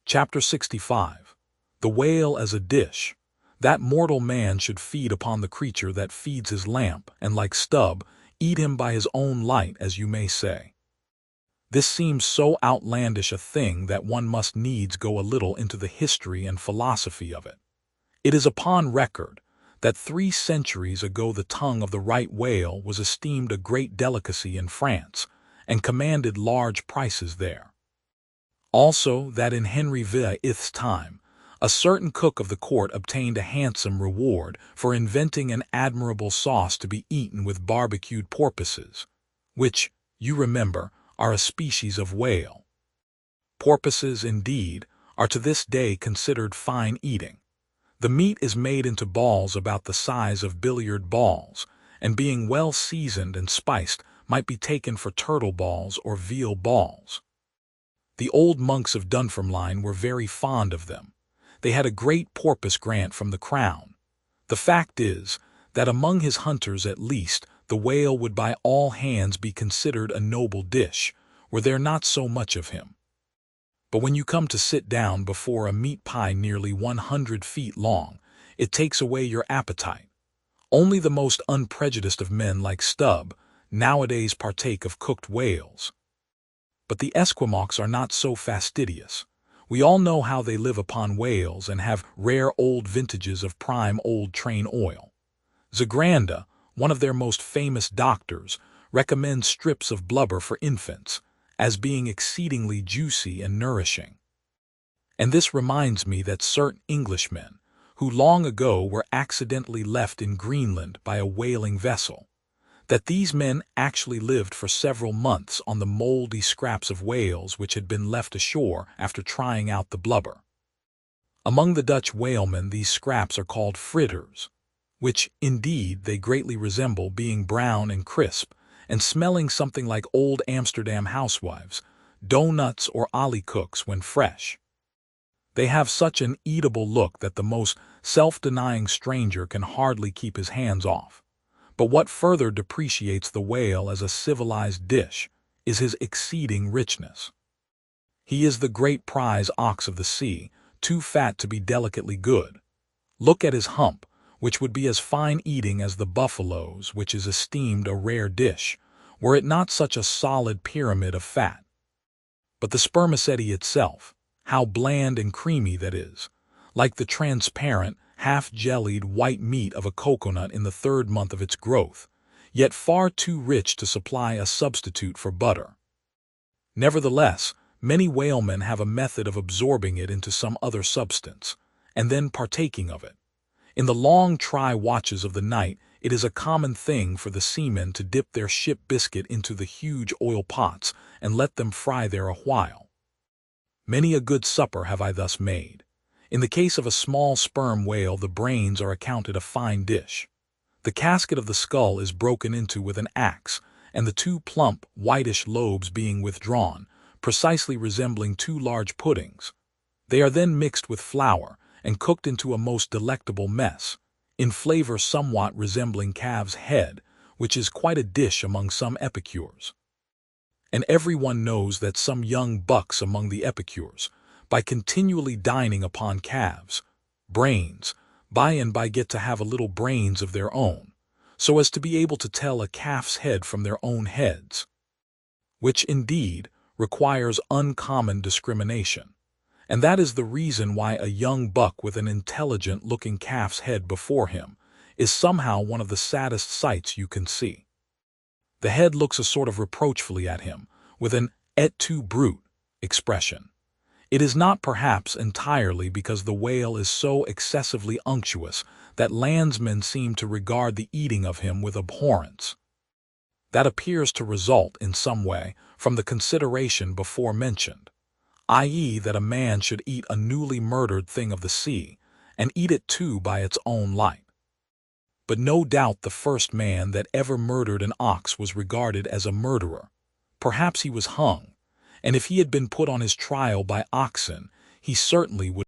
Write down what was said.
Chapter 65. The Whale as a Dish. That mortal man should feed upon the creature that feeds his lamp, and like Stubb, eat him by his own light, as you may say. This seems so outlandish a thing that one must needs go a little into the history and philosophy of it. It is upon record that 3 centuries ago the tongue of the right whale was esteemed a great delicacy in France, and commanded large prices there. Also that in Henry VII's time, a certain cook of the court obtained a handsome reward for inventing an admirable sauce to be eaten with barbecued porpoises, which, you remember, are a species of whale. Porpoises, indeed, are to this day considered fine eating. The meat is made into balls about the size of billiard balls, and being well seasoned and spiced might be taken for turtle balls or veal balls. The old monks of Dunfermline were very fond of them. They had a great porpoise grant from the crown. The fact is, that among his hunters at least, the whale would by all hands be considered a noble dish, were there not so much of him. But when you come to sit down before a meat pie nearly 100 feet long, it takes away your appetite. Only the most unprejudiced of men like Stubb nowadays partake of cooked whales. But the Esquimaux are not so fastidious. We all know how they live upon whales and have rare old vintages of prime old train oil. Zagranda, one of their most famous doctors, recommends strips of blubber for infants, as being exceedingly juicy and nourishing. And this reminds me that certain Englishmen, who long ago were accidentally left in Greenland by a whaling vessel, that these men actually lived for several months on the moldy scraps of whales which had been left ashore after trying out the blubber. Among the Dutch whalemen these scraps are called fritters, which, indeed, they greatly resemble, being brown and crisp, and smelling something like old Amsterdam housewives, doughnuts or olykoeks when fresh. They have such an eatable look that the most self-denying stranger can hardly keep his hands off. But what further depreciates the whale as a civilized dish is his exceeding richness. He is the great prize ox of the sea, too fat to be delicately good. Look at his hump, which would be as fine eating as the buffalo's, which is esteemed a rare dish, were it not such a solid pyramid of fat. But the spermaceti itself, how bland and creamy that is, like the transparent, half-jellied white meat of a coconut in the 3rd month of its growth, yet far too rich to supply a substitute for butter. Nevertheless, many whalemen have a method of absorbing it into some other substance, and then partaking of it. In the long try watches of the night, it is a common thing for the seamen to dip their ship biscuit into the huge oil pots and let them fry there a while. Many a good supper have I thus made. In the case of a small sperm whale, the brains are accounted a fine dish. The casket of the skull is broken into with an axe, and the 2 plump, whitish lobes being withdrawn, precisely resembling 2 large puddings. They are then mixed with flour and cooked into a most delectable mess, in flavor somewhat resembling calf's head, which is quite a dish among some epicures. And everyone knows that some young bucks among the epicures, by continually dining upon calves' brains, by and by get to have a little brains of their own, so as to be able to tell a calf's head from their own heads, which, indeed, requires uncommon discrimination. And that is the reason why a young buck with an intelligent-looking calf's head before him is somehow one of the saddest sights you can see. The head looks a sort of reproachfully at him, with an "et tu, brute" expression. It is not perhaps entirely because the whale is so excessively unctuous that landsmen seem to regard the eating of him with abhorrence. That appears to result, in some way, from the consideration before mentioned, i.e. that a man should eat a newly murdered thing of the sea, and eat it too by its own light. But no doubt the first man that ever murdered an ox was regarded as a murderer. Perhaps he was hung, and if he had been put on his trial by oxen, he certainly would